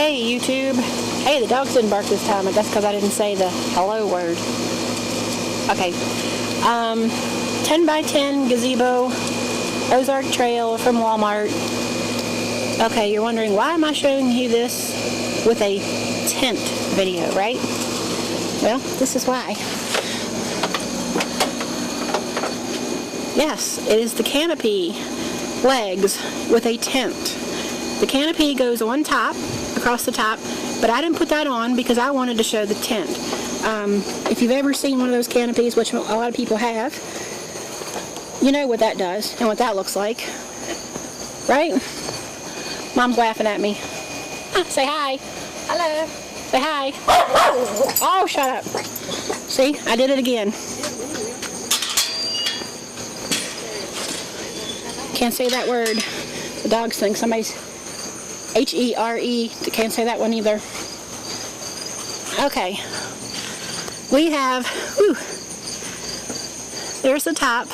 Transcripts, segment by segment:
Hey YouTube. Hey, the dogs didn't bark this time. I guess because I didn't say the hello word. Okay. 10 by 10 gazebo, Ozark Trail from Walmart. Okay, you're wondering why am I showing you this with a tent video, right? Well, this is why. Yes, it is the canopy legs with a tent. The canopy goes on top, across the top, but I didn't put that on because I wanted to show the tent. If you've ever seen one of those canopies, which a lot of people have, you know what that does and what that looks like, right? Mom's laughing at me. Say hi. Hello. Say hi. Oh, shut up. See, I did it again. Can't say that word. The dogs think somebody's H-E-R-E. Can't say that one either. Okay. We have, whew, there's the top.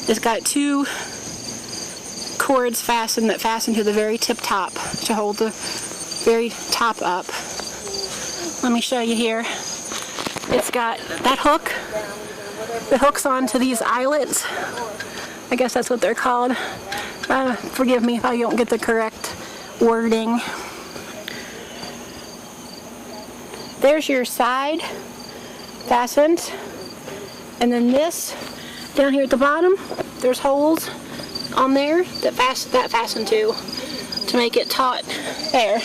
It's got two cords fastened that fasten to the very tip top to hold the very top up. Let me show you here. It's got that hook. The hook's onto these eyelets. I guess that's what they're called. Forgive me if I don't get the correct wording. There's your side fastened, and then this down here at the bottom, there's holes on there that fasten to make it taut there.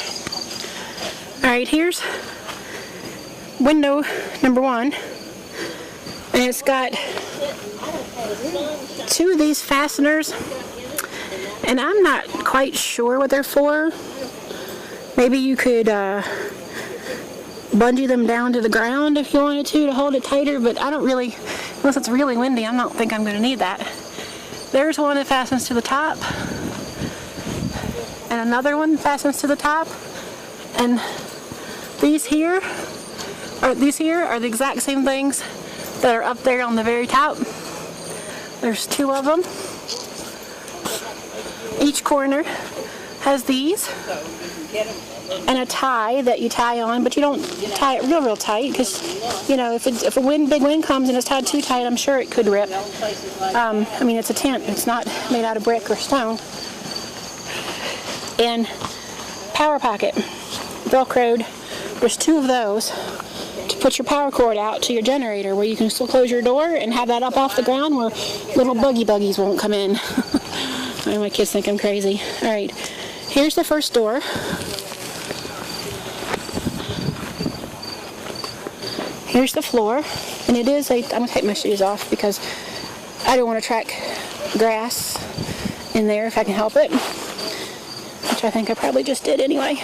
Alright, here's window number one, and it's got two of these fasteners, and I'm not quite sure what they're for. Maybe you could bungee them down to the ground if you wanted to hold it tighter, but I don't really, unless it's really windy, I don't think I'm going to need that. There's one that fastens to the top, and another one fastens to the top, and these here are the exact same things that are up there on the very top. There's two of them. Each corner has these and a tie that you tie on, but you don't tie it real tight because, you know, if a big wind comes and it's tied too tight, I'm sure it could rip. I mean, it's a tent. It's not made out of brick or stone. And power pocket, Velcroed. There's two of those to put your power cord out to your generator, where you can still close your door and have that up off the ground where little buggies won't come in. My kids think I'm crazy. Alright, here's the first door. Here's the floor, and it is I'm going to take my shoes off because I don't want to track grass in there if I can help it, which I think I probably just did anyway.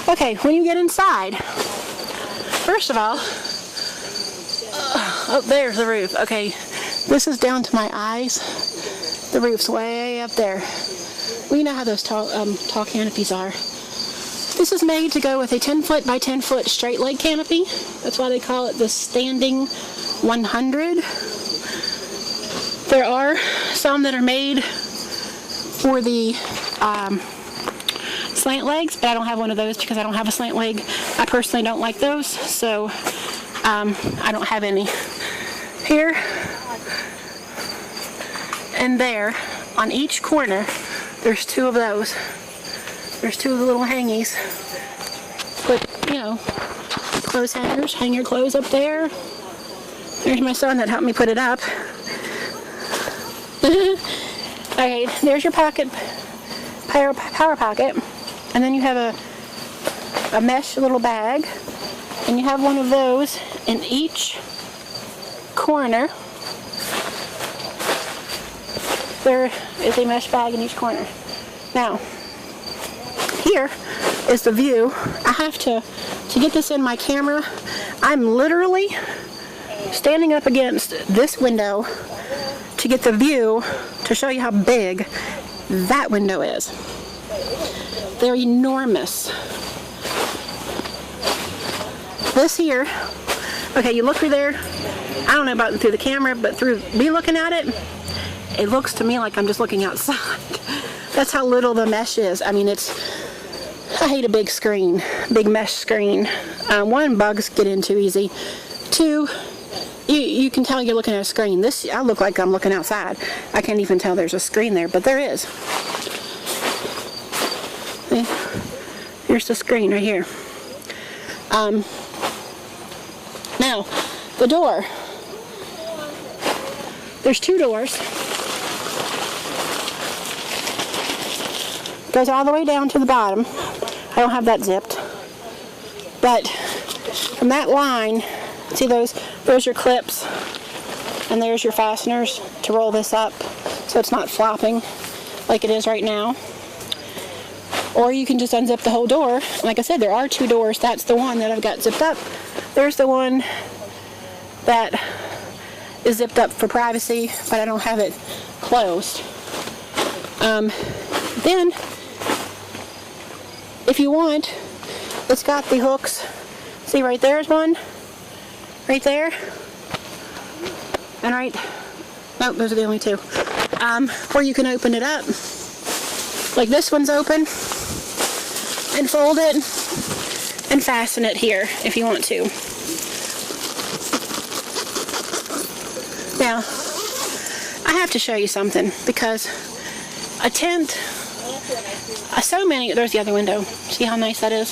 Okay, when you get inside, first of all, oh, there's the roof. Okay, this is down to my eyes. The roof's way up there. Well, you know how those tall canopies are. This is made to go with a 10 foot by 10 foot straight leg canopy. That's why they call it the standing 100. There are some that are made for the slant legs, but I don't have one of those because I don't have a slant leg. I personally don't like those, so I don't have any. Here and there, on each corner, there's two of those. There's two of the little hangies. Put, you know, clothes hangers, hang your clothes up there. There's my son that helped me put it up. Okay, there's your pocket, power pocket. And then you have a mesh little bag, and you have one of those in each corner. There is a mesh bag in each corner. Now, here is the view. I have to get this in my camera, I'm literally standing up against this window to get the view to show you how big that window is. They're enormous. This here, okay, you look through there, I don't know about through the camera, but through me looking at it, it looks to me like I'm just looking outside. That's how little the mesh is. I mean, it's I hate a big screen, big mesh screen. One, bugs get in too easy. Two, you can tell you're looking at a screen. I look like I'm looking outside. I can't even tell there's a screen there, but there is. See? Here's the screen right here. Now, the door. There's two doors. Goes all the way down to the bottom. I don't have that zipped. But from that line, see there's your clips, and there's your fasteners to roll this up so it's not flopping like it is right now. Or you can just unzip the whole door. Like I said, there are two doors. That's the one that I've got zipped up. There's the one that is zipped up for privacy, but I don't have it closed. Then, if you want, it's got the hooks. See, right there's one. Right there. And right, nope, those are the only two. Where you can open it up. Like this one's open. And fold it. And fasten it here if you want to. Now, I have to show you something because a tent, there's the other window. See how nice that is?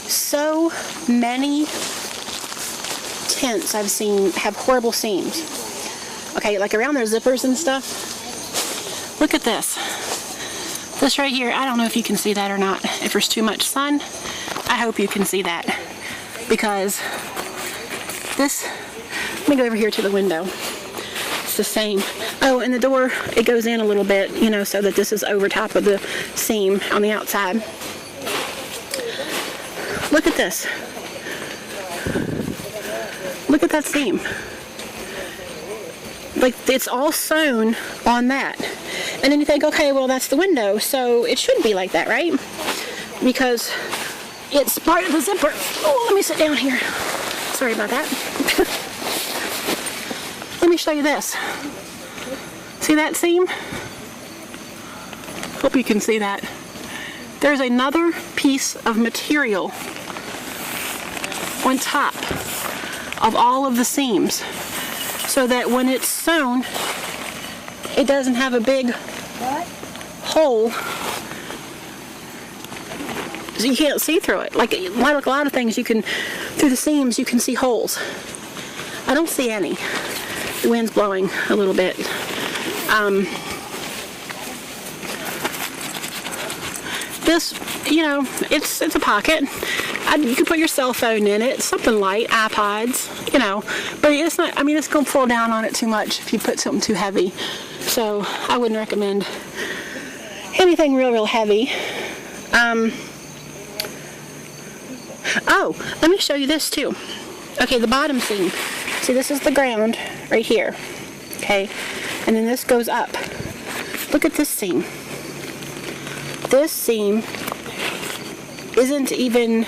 So many tents I've seen have horrible seams. Okay, like around their zippers and stuff. Look at this. This right here, I don't know if you can see that or not. If there's too much sun, I hope you can see that. Because this, let me go over here to the window. It's the same. Oh, and the door, it goes in a little bit, you know, so that this is over top of the seam on the outside. Look at this. Look at that seam. Like, it's all sewn on that. And then you think, okay, well, that's the window, so it should be like that, right? Because it's part of the zipper. Oh, let me sit down here. Sorry about that. Let me show you this. See that seam? Hope you can see that. There's another piece of material on top of all of the seams so that when it's sewn, it doesn't have a big hole so you can't see through it. Like a lot of things, you can, through the seams, you can see holes. I don't see any. The wind's blowing a little bit. This, you know, it's a pocket. You could put your cell phone in it, something light, iPods, you know, but it's not, I mean, it's going to fall down on it too much if you put something too heavy. So I wouldn't recommend anything real heavy. Oh, let me show you this too. Okay, the bottom seam. See, this is the ground right here. Okay, and then this goes up. Look at this seam. This seam isn't even,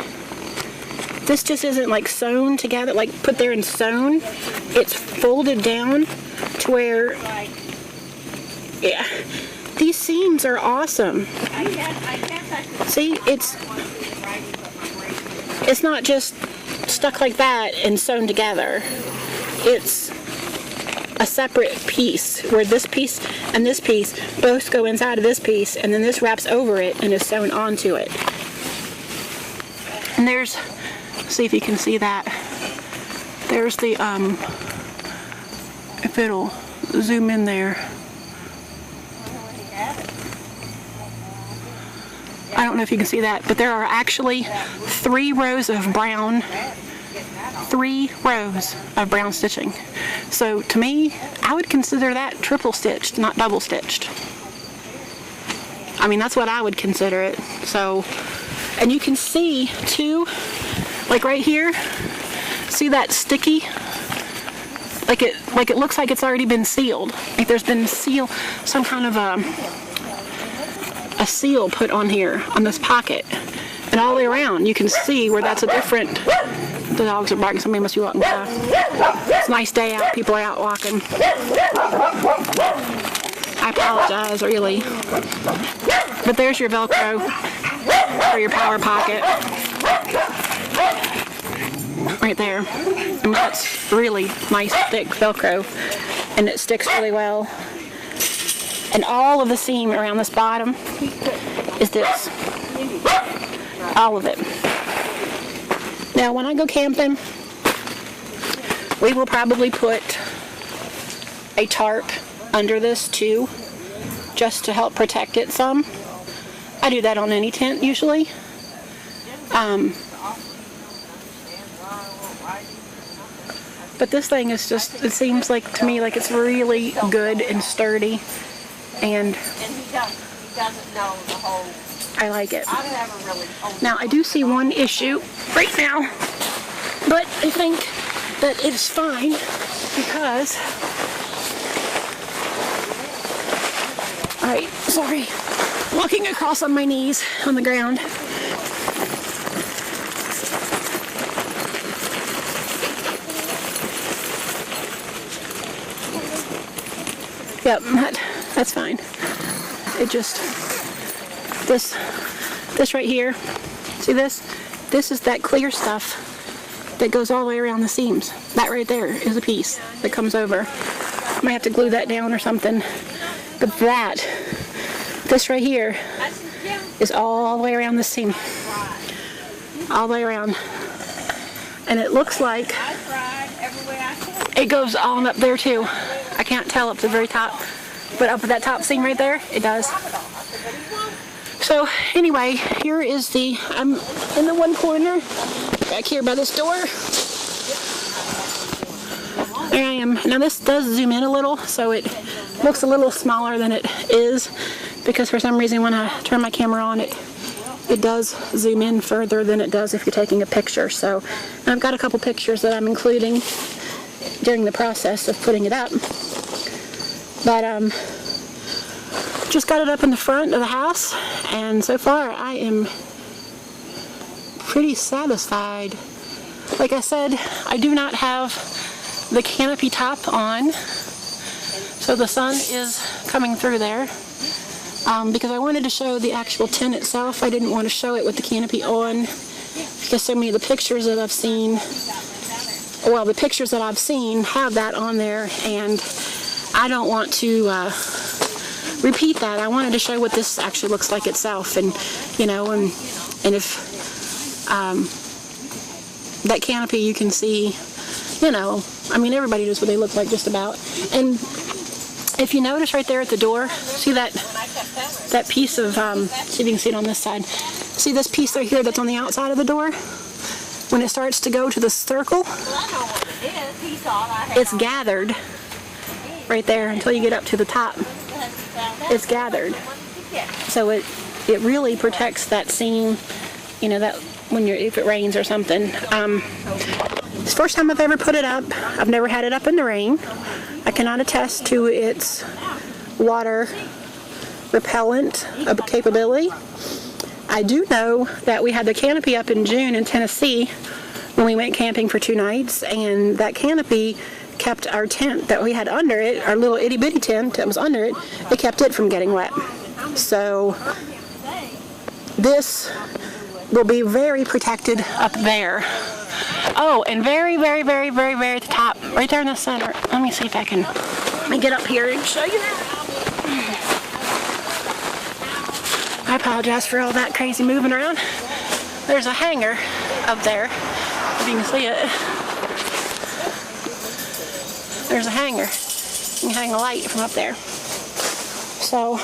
this just isn't like sewn together, like put there and sewn. It's folded down to where, yeah, these seams are awesome. See, it's not just stuck like that and sewn together. It's a separate piece where this piece and this piece both go inside of this piece, and then this wraps over it and is sewn onto it. And there's, see if you can see that. There's the, if it'll zoom in there. I don't know if you can see that, but there are actually 3 rows of brown stitching. So to me, I would consider that triple stitched, not double stitched. I mean, that's what I would consider it. So, and you can see too, like right here, see that sticky? Like it looks like it's already been sealed. Like there's been some kind of a seal put on here, on this pocket. And all the way around, you can see where that's a different, the dogs are barking, somebody must be walking by. It's a nice day out, people are out walking. I apologize, really. But there's your Velcro for your power pocket. Right there. I mean, that's really nice, thick Velcro. And it sticks really well. And all of the seam around this bottom is this. All of it. Now, when I go camping, we will probably put a tarp under this too, just to help protect it some. I do that on any tent usually. But this thing is just, it seems like to me like it's really good and sturdy, and I like it. Now I do see one issue right now, but I think that it's fine because, alright, sorry, walking across on my knees on the ground. Yep, that's fine. It just, this right here, see this? This is that clear stuff that goes all the way around the seams. That right there is a piece that comes over. I might have to glue that down or something. But this right here is all the way around the seam. All the way around. And it looks like it goes on up there too. I can't tell up to the very top, but up at that top seam right there, it does. So anyway, here is I'm in the one corner, back here by this door. There I am. Now this does zoom in a little, so it looks a little smaller than it is, because for some reason when I turn my camera on, it does zoom in further than it does if you're taking a picture. So I've got a couple pictures that I'm including during the process of putting it up. But just got it up in the front of the house, and so far I am pretty satisfied. Like I said, I do not have the canopy top on, so the sun is coming through there. Because I wanted to show the actual tent itself. I didn't want to show it with the canopy on, because so many of the pictures that I've seen, well, the pictures that I've seen have that on there, and I don't want to repeat that. I wanted to show what this actually looks like itself, and you know, and if that canopy you can see, you know, I mean, everybody knows what they look like just about. And if you notice right there at the door, see that piece of, see if you can see it on this side. See this piece right here that's on the outside of the door? When it starts to go to the circle, it's gathered right there until you get up to the top. It's gathered. So it really protects that seam, you know, that when if it rains or something. It's the first time I've ever put it up. I've never had it up in the rain. I cannot attest to its water repellent capability. I do know that we had the canopy up in June in Tennessee when we went camping for 2 nights, and that canopy kept our tent that we had under it, our little itty bitty tent that was under it, it kept it from getting wet. So this will be very protected up there. Oh, and very, very, very, very, very at the top, right there in the center. Let me see if I can, let me get up here and show you that. I apologize for all that crazy moving around. There's a hanger up there, if you can see it. There's a hanger. You can hang a light from up there. So,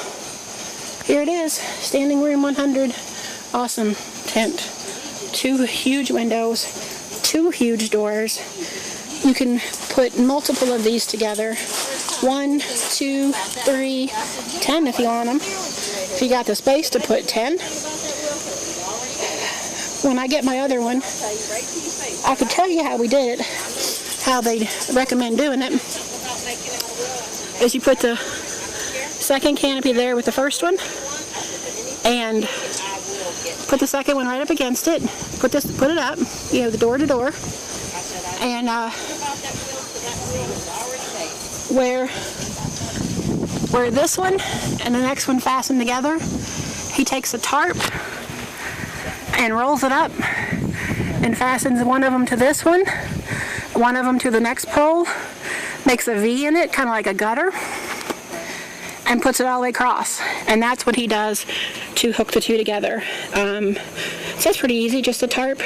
here it is, standing room 100. Awesome tent. 2 huge windows, 2 huge doors. You can put multiple of these together. 1, 2, 3, 10 if you want them. If you got the space to put 10. When I get my other one, I could tell you how we did it, how they recommend doing it. Is you put the second canopy there with the first one, and put the second one right up against it. Put it up, you know, the door to door, and where where this one and the next one fasten together, he takes a tarp and rolls it up and fastens one of them to this one of them to the next pole, makes a V in it, kind of like a gutter, and puts it all the way across. And that's what he does to hook the two together. So that's pretty easy, just a tarp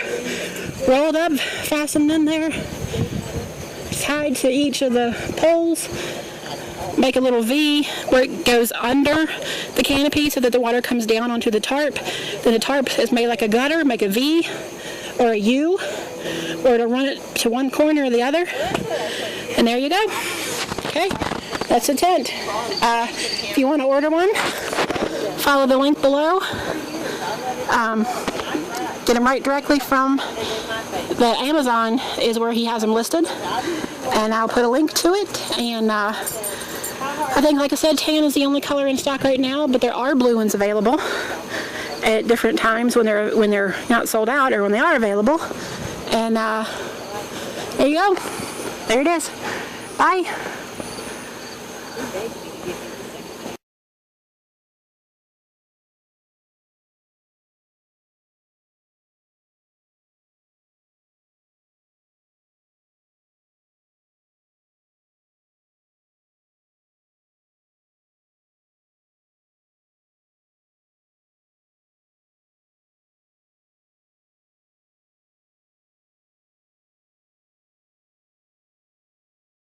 rolled up, fastened in there, tied to each of the poles, make a little V where it goes under the canopy so that the water comes down onto the tarp. Then the tarp is made like a gutter, make a V or a U, or to run it to one corner or the other. And there you go. Okay, that's a tent. If you want to order one, follow the link below. Get them right directly from the Amazon is where he has them listed. And I'll put a link to it. And I think, like I said, tan is the only color in stock right now, but there are blue ones available at different times when they're not sold out or when they are available. And there you go. There it is. Bye.